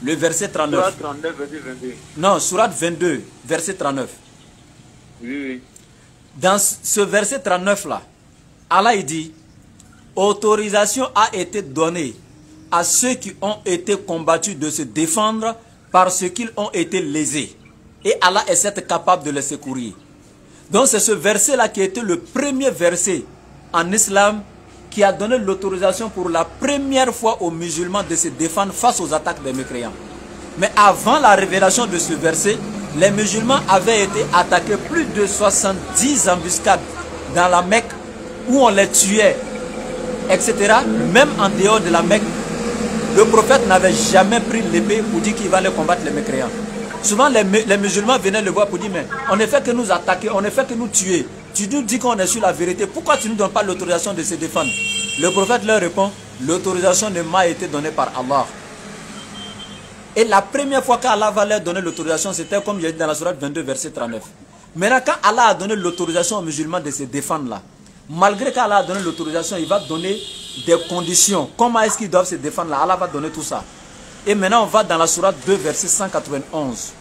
Speaker 2: Le verset 39.
Speaker 1: Sourate 39, verset 22.
Speaker 2: Non, sourate 22, verset 39.
Speaker 1: Oui.
Speaker 2: Dans ce verset 39 là, Allah il dit: autorisation a été donnée à ceux qui ont été combattus de se défendre parce qu'ils ont été lésés. Et Allah est certes capable de les secourir. Donc c'est ce verset-là qui a été le premier verset en islam qui a donné l'autorisation pour la première fois aux musulmans de se défendre face aux attaques des mécréants. Mais avant la révélation de ce verset, les musulmans avaient été attaqués plus de 70 embuscades dans la Mecque où on les tuait, etc. Même en dehors de la Mecque, le prophète n'avait jamais pris l'épée pour dire qu'il va aller combattre les mécréants. Souvent les musulmans venaient le voir pour dire: mais on ne fait que nous attaquer, on ne fait que nous tuer. Tu nous dis qu'on est sur la vérité, pourquoi tu ne nous donnes pas l'autorisation de se défendre? Le prophète leur répond: l'autorisation ne m'a été donnée par Allah. Et la première fois qu'Allah va leur donner l'autorisation, c'était comme j'ai dit dans la sourate 22, verset 39. Maintenant, quand Allah a donné l'autorisation aux musulmans de se défendre là, malgré qu'Allah a donné l'autorisation, il va donner des conditions. Comment est-ce qu'ils doivent se défendre là? Allah va donner tout ça. Et maintenant, on va dans la sourate 2, verset 191.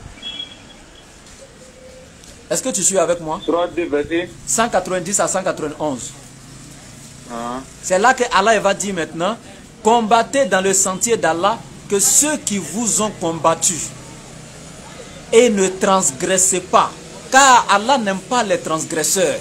Speaker 2: Est-ce que tu suis avec moi?
Speaker 1: Sourate 2, verset
Speaker 2: 190 à 191. C'est là que Allah va dire maintenant: combattez dans le sentier d'Allah que ceux qui vous ont combattus et ne transgressez pas, car Allah n'aime pas les transgresseurs.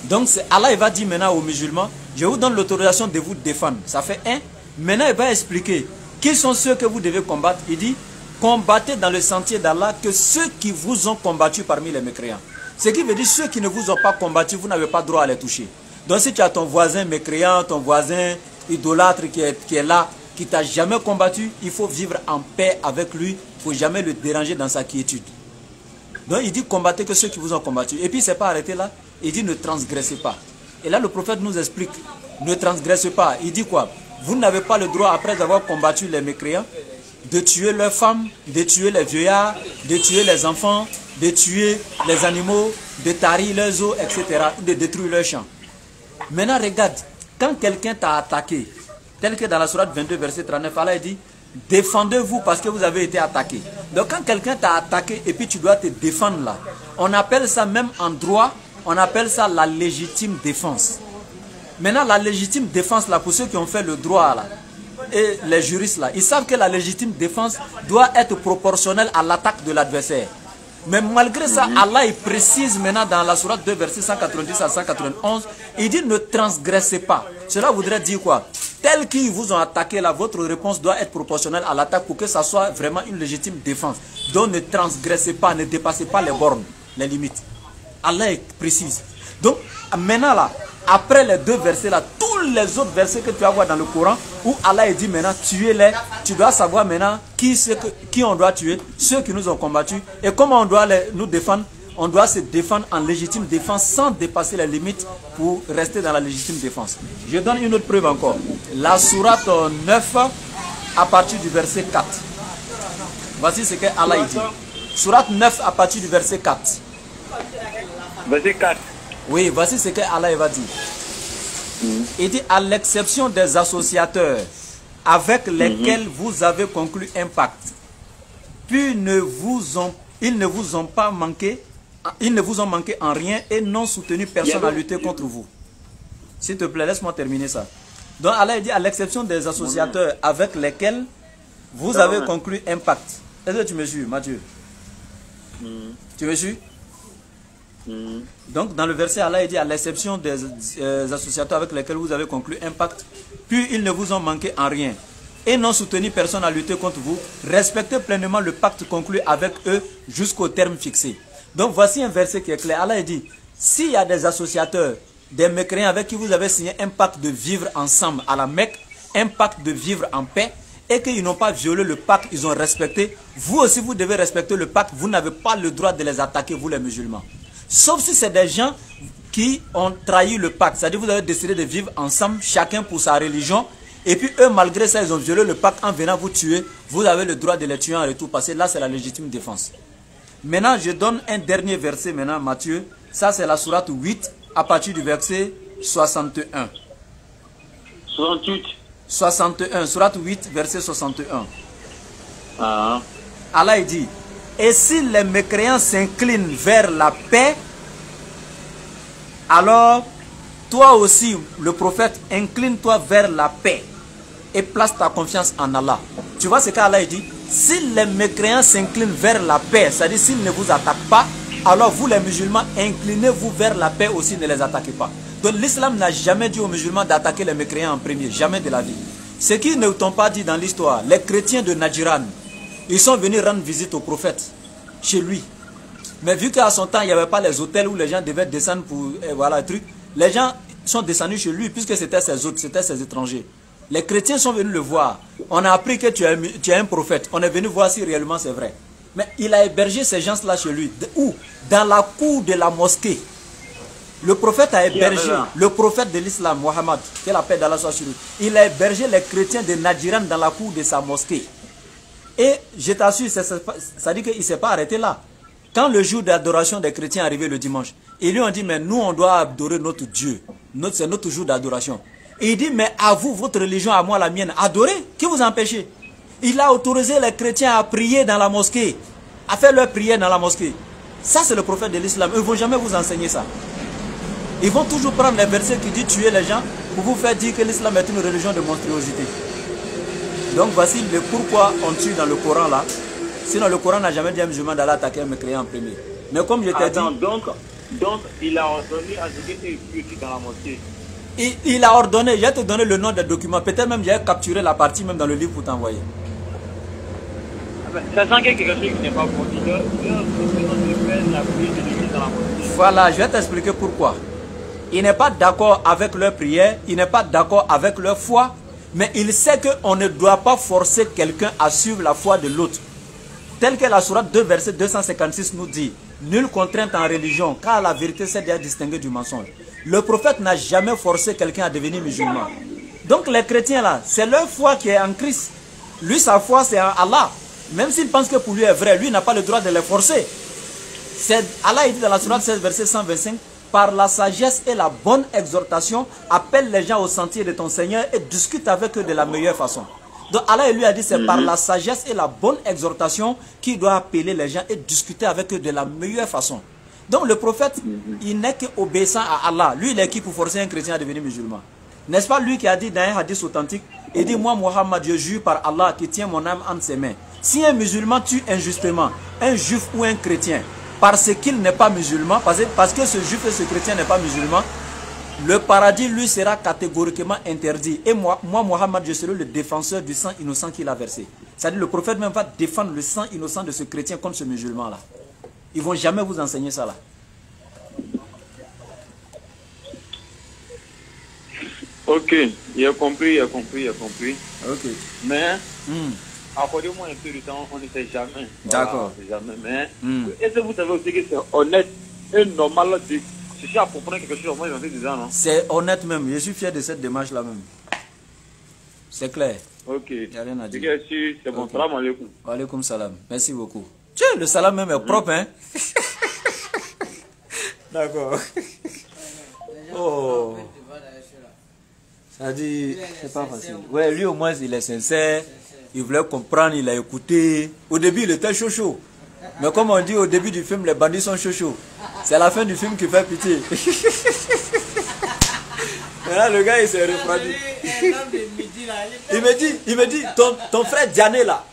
Speaker 2: Donc Allah va dire maintenant aux musulmans: je vous donne l'autorisation de vous défendre. Ça fait un. Maintenant il va expliquer qui sont ceux que vous devez combattre. Il dit: combattez dans le sentier d'Allah que ceux qui vous ont combattu parmi les mécréants. Ce qui veut dire ceux qui ne vous ont pas combattu, vous n'avez pas droit à les toucher. Donc si tu as ton voisin mécréant, ton voisin idolâtre qui est là, qui t'a jamais combattu, il faut vivre en paix avec lui. Il ne faut jamais le déranger dans sa quiétude. Donc il dit: combattez que ceux qui vous ont combattu. Et puis il ne s'est pas arrêté là. Il dit: ne transgressez pas. Et là le prophète nous explique: ne transgressez pas. Il dit quoi? Vous n'avez pas le droit, après avoir combattu les mécréants, de tuer leurs femmes, de tuer les vieillards, de tuer les enfants, de tuer les animaux, de tarir leurs os, etc. De détruire leurs champs. Maintenant regarde, quand quelqu'un t'a attaqué, tel que dans la sourate 22, verset 39, Allah dit, défendez-vous parce que vous avez été attaqué. Donc quand quelqu'un t'a attaqué et puis tu dois te défendre là, on appelle ça même en droit, on appelle ça la légitime défense. Maintenant la légitime défense là, pour ceux qui ont fait le droit là, et les juristes là, ils savent que la légitime défense doit être proportionnelle à l'attaque de l'adversaire. Mais malgré ça, Allah il précise maintenant dans la sourate 2, verset 190 à 191, il dit ne transgressez pas. Cela voudrait dire quoi? Tel qu'ils vous ont attaqué là, votre réponse doit être proportionnelle à l'attaque pour que ça soit vraiment une légitime défense. Donc ne transgressez pas, ne dépassez pas les bornes, les limites. Allah est précise. Donc maintenant là, après les deux versets là, tous les autres versets que tu vas voir dans le Coran, où Allah dit maintenant tuez-les, tu dois savoir maintenant qui on doit tuer, ceux qui nous ont combattus, et comment on doit nous défendre. On doit se défendre en légitime défense sans dépasser les limites pour rester dans la légitime défense. Je donne une autre preuve encore. La sourate 9 à partir du verset 4. Voici ce que Allah dit. Sourate 9 à partir du verset 4.
Speaker 1: Verset 4.
Speaker 2: Oui, voici ce que Allah va dire. Il dit à l'exception des associateurs avec lesquels vous avez conclu un pacte, puis ils ne vous ont pas manqué. Ils ne vous ont manqué en rien et n'ont soutenu personne à lutter contre vous. S'il te plaît, laisse-moi terminer ça. Donc Allah dit à l'exception des associateurs avec lesquels vous avez conclu un pacte. Est-ce que tu me suis, Mathieu? Tu me suis? Donc dans le verset, Allah dit à l'exception des associateurs avec lesquels vous avez conclu un pacte, puis ils ne vous ont manqué en rien et n'ont soutenu personne à lutter contre vous. Respectez pleinement le pacte conclu avec eux jusqu'au terme fixé. Donc voici un verset qui est clair. Allah dit, s'il y a des associateurs, des mécréants avec qui vous avez signé un pacte de vivre ensemble à la Mecque, un pacte de vivre en paix, et qu'ils n'ont pas violé le pacte, ils ont respecté, vous aussi vous devez respecter le pacte, vous n'avez pas le droit de les attaquer, vous les musulmans. Sauf si c'est des gens qui ont trahi le pacte, c'est-à-dire vous avez décidé de vivre ensemble, chacun pour sa religion, et puis eux malgré ça ils ont violé le pacte en venant vous tuer, vous avez le droit de les tuer en retour, parce que là c'est la légitime défense. Maintenant, je donne un dernier verset maintenant, Matthieu. Ça, c'est la sourate 8, à partir du verset 61.
Speaker 1: 68.
Speaker 2: 61, sourate 8, verset 61.
Speaker 1: Ah.
Speaker 2: Allah dit, et si les mécréants s'inclinent vers la paix, alors, toi aussi, le prophète, incline-toi vers la paix et place ta confiance en Allah. Tu vois ce qu'Allah dit? Si les mécréants s'inclinent vers la paix, c'est-à-dire s'ils ne vous attaquent pas, alors vous les musulmans, inclinez-vous vers la paix aussi, ne les attaquez pas. Donc l'islam n'a jamais dit aux musulmans d'attaquer les mécréants en premier, jamais de la vie. Ce qu'ils ne t'ont pas dit dans l'histoire, les chrétiens de Nadjiran, ils sont venus rendre visite au prophète, chez lui. Mais vu qu'à son temps, il n'y avait pas les hôtels où les gens devaient descendre pour, voilà, truc, les gens sont descendus chez lui puisque c'était ses hôtes, c'était ses étrangers. Les chrétiens sont venus le voir. On a appris que tu es un prophète. On est venu voir si réellement c'est vrai. Mais il a hébergé ces gens-là chez lui. Où? Dans la cour de la mosquée. Le prophète a hébergé, le prophète de l'islam, Mohammed, que la paix d'Allah soit sur lui. Il a hébergé les chrétiens de Nadjiran dans la cour de sa mosquée. Et je t'assure, ça dit qu'il ne s'est pas arrêté là. Quand le jour d'adoration des chrétiens est arrivé le dimanche, ils lui ont dit, mais nous on doit adorer notre Dieu. C'est notre jour d'adoration. Et il dit, mais à vous, votre religion, à moi, la mienne, adorez. Qui vous empêche? Il a autorisé les chrétiens à prier dans la mosquée, à faire leur prière dans la mosquée. Ça, c'est le prophète de l'islam. Ils ne vont jamais vous enseigner ça. Ils vont toujours prendre les versets qui disent tuer les gens pour vous faire dire que l'islam est une religion de monstruosité. Donc voici le pourquoi on tue dans le Coran là. Sinon le Coran n'a jamais dit à un musulman d'aller attaquer un mécréant en premier. Mais comme je t'ai dit...
Speaker 1: Donc il a ordonné à ce que tu tues dans la mosquée.
Speaker 2: Il a ordonné, je vais te donner le nom des documents. Peut-être même j'ai capturé la partie même dans le livre pour t'envoyer.
Speaker 1: Ça sent quelque chose qui n'est pas bon.
Speaker 2: Voilà, je vais t'expliquer pourquoi. Il n'est pas d'accord avec leur prière, il n'est pas d'accord avec leur foi, mais il sait qu'on ne doit pas forcer quelqu'un à suivre la foi de l'autre. Tel que la sourate 2, verset 256 nous dit, nulle contrainte en religion, car la vérité c'est de distinguer du mensonge. Le prophète n'a jamais forcé quelqu'un à devenir musulman. Donc les chrétiens là, c'est leur foi qui est en Christ. Lui, sa foi c'est en Allah. Même s'il pense que pour lui est vrai, lui n'a pas le droit de les forcer. Allah dit dans la sourate 16, verset 125, par la sagesse et la bonne exhortation, appelle les gens au sentier de ton Seigneur et discute avec eux de la meilleure façon. Donc Allah lui a dit, c'est par la sagesse et la bonne exhortation qu'il doit appeler les gens et discuter avec eux de la meilleure façon. Donc le prophète, il n'est qu'obéissant à Allah. Lui, il est qui pour forcer un chrétien à devenir musulman? N'est-ce pas lui qui a dit dans un hadith authentique, il dit, moi Mohammed, je jure par Allah qui tient mon âme entre ses mains. Si un musulman tue injustement un juif ou un chrétien, parce qu'il n'est pas musulman, parce que ce juif et ce chrétien n'est pas musulman, le paradis lui sera catégoriquement interdit. Et moi Mohammed, je serai le défenseur du sang innocent qu'il a versé. C'est-à-dire le prophète même va défendre le sang innocent de ce chrétien contre ce musulman-là. Ils ne vont jamais vous enseigner ça là.
Speaker 1: Ok, il a compris.
Speaker 2: Ok.
Speaker 1: Mais, accordez-moi un peu de temps, on ne sait jamais.
Speaker 2: D'accord.
Speaker 1: Voilà, mais, est-ce que vous savez aussi que c'est honnête et normal de chercher à comprendre quelque chose, moi j'en ai déjà, non?
Speaker 2: C'est honnête même, je suis fier de cette démarche-là même. C'est clair.
Speaker 1: Ok.
Speaker 2: Il n'y a rien à dire.
Speaker 1: C'est bon, salam alaikum.
Speaker 2: Wa alaikum salam. Merci beaucoup. Tiens, le salam même est propre, hein? D'accord. Oh. Ça dit, c'est pas facile. Ouais, lui au moins il est sincère. Il voulait comprendre, il a écouté. Au début, il était chaud. Mais comme on dit au début du film, les bandits sont chauds. C'est la fin du film qui fait pitié. Et là, le gars, il s'est refroidi. Il me dit, ton frère Diané là,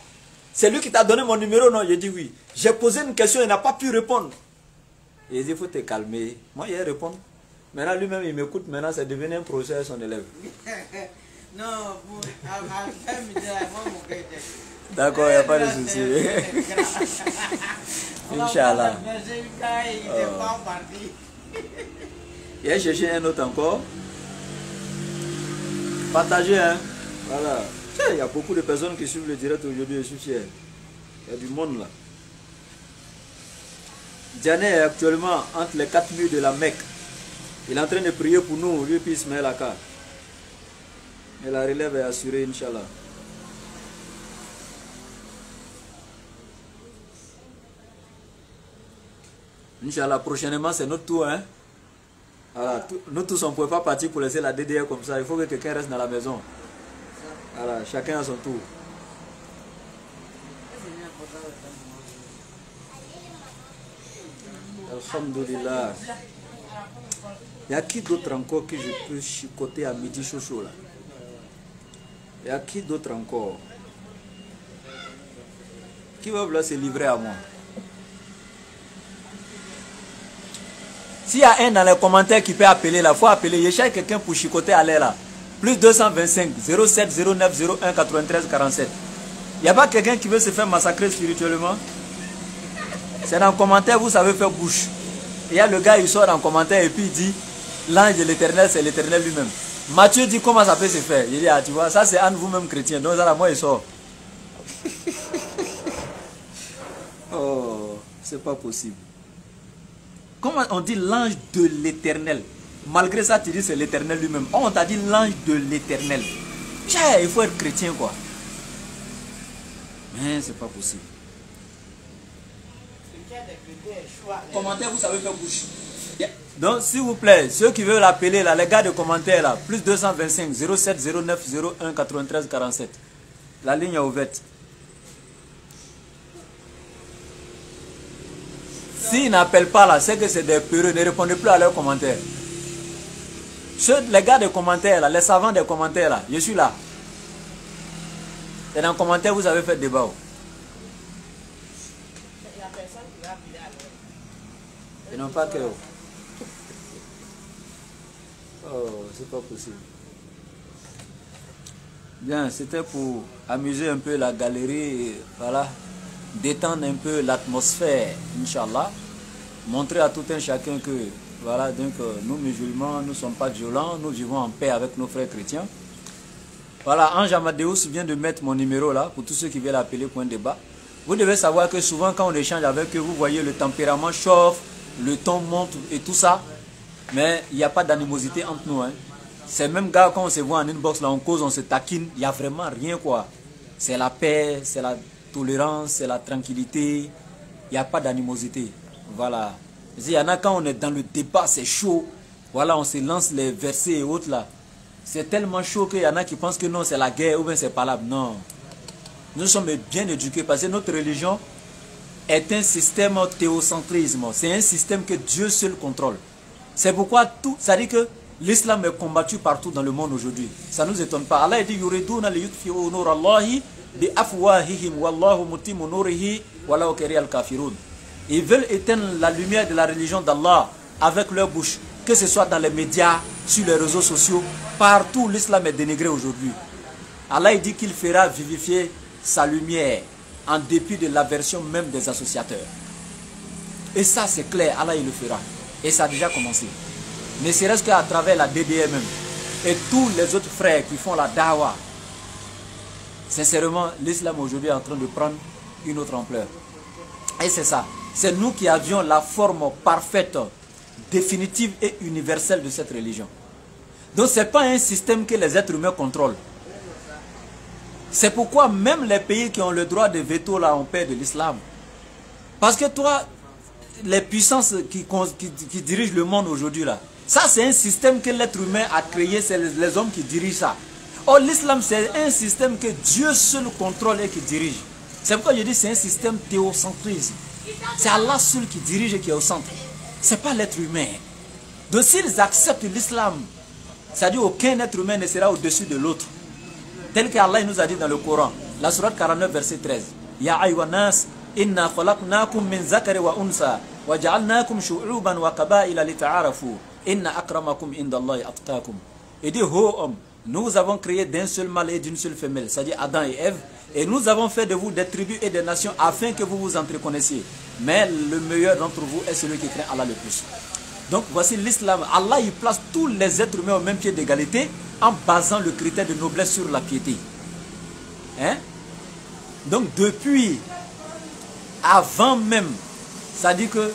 Speaker 2: c'est lui qui t'a donné mon numéro, non? J'ai dit oui. J'ai posé une question, il n'a pas pu répondre. Et il dit, il faut te calmer. Moi, il répond. Maintenant, lui-même, il m'écoute. Maintenant, c'est devenu un professeur, son élève.
Speaker 3: Non,
Speaker 2: d'accord, il n'y a pas de souci. Inch'Allah. Il a cherché un autre encore. Partagez, hein. Voilà. Il y a beaucoup de personnes qui suivent le direct aujourd'hui, je suis fier. Il y a du monde là. Diané est actuellement entre les 4 murs de la Mecque. Il est en train de prier pour nous, lui et puis Ismaël Aka. Et la relève est assurée, Inch'Allah. Inch'Allah, prochainement c'est notre tour, hein. Voilà, nous tous on ne pouvait pas partir pour laisser la DDR comme ça. Il faut que quelqu'un reste dans la maison. Voilà, chacun a son tour. Alhamdulillah. Il y a qui d'autre encore que je peux chicoter à midi chaud là? Il y a qui d'autre encore? Qui va vouloir se livrer à moi? S'il y a un dans les commentaires qui peut appeler là, il faut appeler. Il cherche quelqu'un pour chicoter à l'air là. Plus 225 07 09 01 93 47. Il n'y a pas quelqu'un qui veut se faire massacrer spirituellement? C'est dans le commentaire, vous savez faire bouche. Il y a le gars, il sort dans le commentaire et puis il dit, l'ange de l'éternel, c'est l'éternel lui-même. Matthieu dit, comment ça peut se faire? Il dit, ah tu vois, ça c'est un vous-même chrétien. Donc ça, là, moi, il sort. Oh, c'est pas possible. Comment on dit l'ange de l'éternel? Malgré ça, tu dis c'est l'éternel lui-même. Oh, on t'a dit l'ange de l'éternel. Il faut être chrétien, quoi. Mais c'est pas possible. Commentaire, vous savez faire bouche. Donc, s'il vous plaît, ceux qui veulent l'appeler, là, les gars de commentaires, là, plus 225 07 09 01 93 47. La ligne est ouverte. S'ils n'appellent pas là, c'est que c'est des peureux, ne répondez plus à leurs commentaires. Les gars des commentaires là, les savants des commentaires là, je suis là. Et dans les commentaires, vous avez fait débat. Ils n'ont pas cœur. Oh, c'est pas possible. Bien, c'était pour amuser un peu la galerie, et, voilà, détendre un peu l'atmosphère, Inch'Allah. Montrer à tout un chacun que, voilà, donc nous musulmans, nous ne sommes pas violents, nous vivons en paix avec nos frères chrétiens. Voilà, Ange Amadeus vient de mettre mon numéro là, pour tous ceux qui veulent appeler pour un débat. Vous devez savoir que souvent quand on échange avec eux, vous voyez le tempérament chauffe, le ton monte et tout ça. Mais il n'y a pas d'animosité entre nous. Hein. Ces mêmes gars, quand on se voit en inbox, là, on cause, on se taquine, il n'y a vraiment rien quoi. C'est la paix, c'est la tolérance, c'est la tranquillité. Il n'y a pas d'animosité. Voilà. Il y en a quand on est dans le débat, c'est chaud. Voilà, on se lance les versets et autres là. C'est tellement chaud qu'il y en a qui pensent que non, c'est la guerre ou bien c'est pas là. Non. Nous sommes bien éduqués parce que notre religion est un système théocentrisme. C'est un système que Dieu seul contrôle. C'est pourquoi tout, ça dit que l'islam est combattu partout dans le monde aujourd'hui. Ça ne nous étonne pas. Allah dit yuriduna liyutfi'u nurallahi bi afwahihim wallahu mutimmu nurihi walau karihal kafirun. Ils veulent éteindre la lumière de la religion d'Allah avec leur bouche, que ce soit dans les médias, sur les réseaux sociaux, partout l'islam est dénigré aujourd'hui. Allah dit qu'il fera vivifier sa lumière en dépit de l'aversion même des associateurs. Et ça c'est clair, Allah il le fera. Et ça a déjà commencé. Ne serait-ce qu'à travers la DDM même. Et tous les autres frères qui font la dawa. Sincèrement, l'islam aujourd'hui est en train de prendre une autre ampleur. Et c'est ça. C'est nous qui avions la forme parfaite, définitive et universelle de cette religion. Donc ce n'est pas un système que les êtres humains contrôlent. C'est pourquoi même les pays qui ont le droit de veto là ont peur de l'islam. Parce que toi, les puissances qui dirigent le monde aujourd'hui là, ça c'est un système que l'être humain a créé, c'est les hommes qui dirigent ça. Or l'islam c'est un système que Dieu seul contrôle et qui dirige. C'est pourquoi je dis c'est un système théocentrisme. C'est Allah seul qui dirige et qui est au centre. Ce n'est pas l'être humain. Donc s'ils acceptent l'islam, c'est-à-dire aucun être humain ne sera au-dessus de l'autre. Tel qu'Allah nous a dit dans le Coran, la sourate 49 verset 13. Ya ayyuhannas inna khalaqnakum min zakari wa unsa wa ja'alnakum shu'uban wa qaba'ila lita'arafu inna akramakum indallahi atqakum. Et dit, ô homme, nous avons créé d'un seul mâle et d'une seule femelle, c'est-à-dire Adam et Ève, et nous avons fait de vous des tribus et des nations afin que vous vous entreconnaissiez. Mais le meilleur d'entre vous est celui qui craint Allah le plus. Donc voici l'islam. Allah il place tous les êtres humains au même pied d'égalité en basant le critère de noblesse sur la piété. Hein? Donc depuis, avant même, ça dit que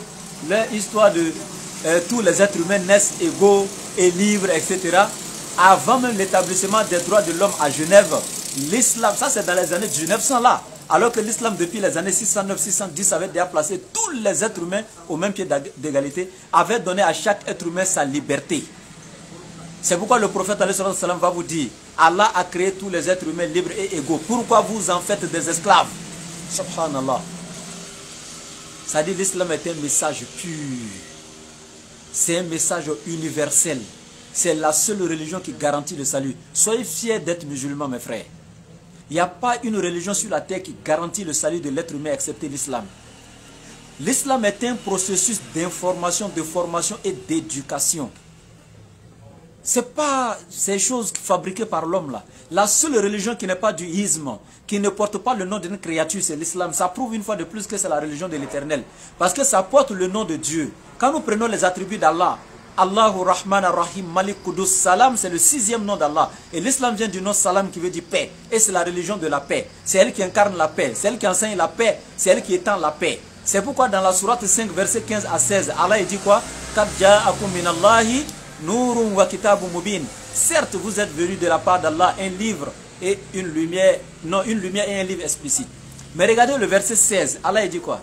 Speaker 2: l'histoire de tous les êtres humains naissent égaux et libres, etc. Avant même l'établissement des droits de l'homme à Genève, l'islam, ça c'est dans les années 1900 là, alors que l'islam depuis les années 609-610 avait déjà placé tous les êtres humains au même pied d'égalité, avait donné à chaque être humain sa liberté. C'est pourquoi le prophète va vous dire, Allah a créé tous les êtres humains libres et égaux. Pourquoi vous en faites des esclaves? Subhanallah. Ça dit l'islam est un message pur. C'est un message universel. C'est la seule religion qui garantit le salut. Soyez fiers d'être musulmans, mes frères. Il n'y a pas une religion sur la terre qui garantit le salut de l'être humain excepté l'islam. L'islam est un processus d'information, de formation et d'éducation. Ce n'est pas ces choses fabriquées par l'homme là. La seule religion qui n'est pas du isme, qui ne porte pas le nom d'une créature, c'est l'islam. Ça prouve une fois de plus que c'est la religion de l'éternel. Parce que ça porte le nom de Dieu. Quand nous prenons les attributs d'Allah, Allahu Rahman Ar-Rahim Malik Qudus Salam, c'est le 6e nom d'Allah. Et l'islam vient du nom Salam qui veut dire paix. Et c'est la religion de la paix. C'est elle qui incarne la paix. C'est elle qui enseigne la paix. C'est elle qui étend la paix. C'est pourquoi dans la sourate 5, verset 15 à 16, Allah dit quoi? Kad ja'akum minallahi nurun wa kitabun mubin. Certes, vous êtes venus de la part d'Allah un livre et une lumière. Non, une lumière et un livre explicite. Mais regardez le verset 16. Allah dit quoi?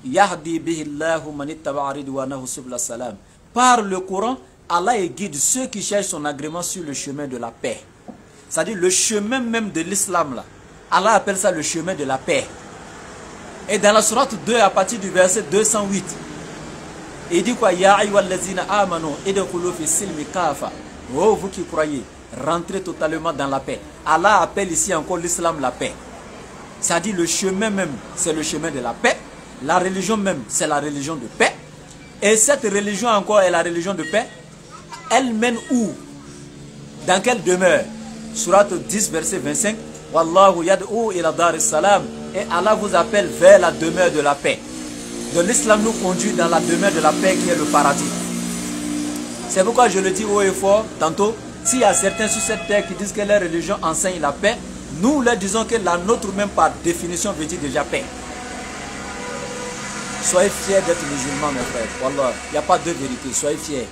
Speaker 2: Yahdi bihillahu man ittaba'a ridwanahu subla salam. Par le Coran, Allah guide ceux qui cherchent son agrément sur le chemin de la paix. C'est-à-dire le chemin même de l'islam là. Allah appelle ça le chemin de la paix. Et dans la sourate 2, à partir du verset 208, il dit quoi? Ya ayyuhallazina amanu idkhulu fi silmi kafa. Oh, vous qui croyez, rentrez totalement dans la paix. Allah appelle ici encore l'islam la paix. C'est-à-dire le chemin même, c'est le chemin de la paix. La religion même, c'est la religion de paix. Et cette religion encore est la religion de paix. Elle mène où? Dans quelle demeure? Sourate 10, verset 25. Wallahu yad'u ila dar salam. Et Allah vous appelle vers la demeure de la paix. Donc l'islam nous conduit dans la demeure de la paix qui est le paradis. C'est pourquoi je le dis haut et fort tantôt. S'il y a certains sur cette terre qui disent que leur religion enseigne la paix, nous leur disons que la nôtre même par définition veut dire déjà paix. Soyez fiers d'être musulmans, mes frères. Wallah, il n'y a pas deux vérités. Soyez fiers.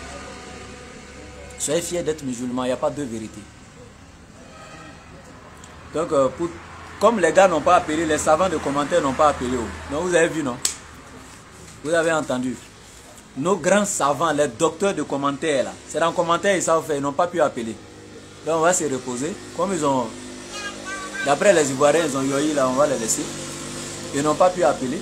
Speaker 2: Soyez fiers d'être musulmans. Il n'y a pas deux vérités. Donc, comme les gars n'ont pas appelé, les savants de commentaires n'ont pas appelé. Donc, vous avez vu, non? Vous avez entendu. nos grands savants, les docteurs de commentaires, là, c'est dans le commentaire ils savent faire, ils n'ont pas pu appeler. Donc on va se reposer. Comme ils ont, d'après les Ivoiriens, ils ont yoï là, on va les laisser. Ils n'ont pas pu appeler.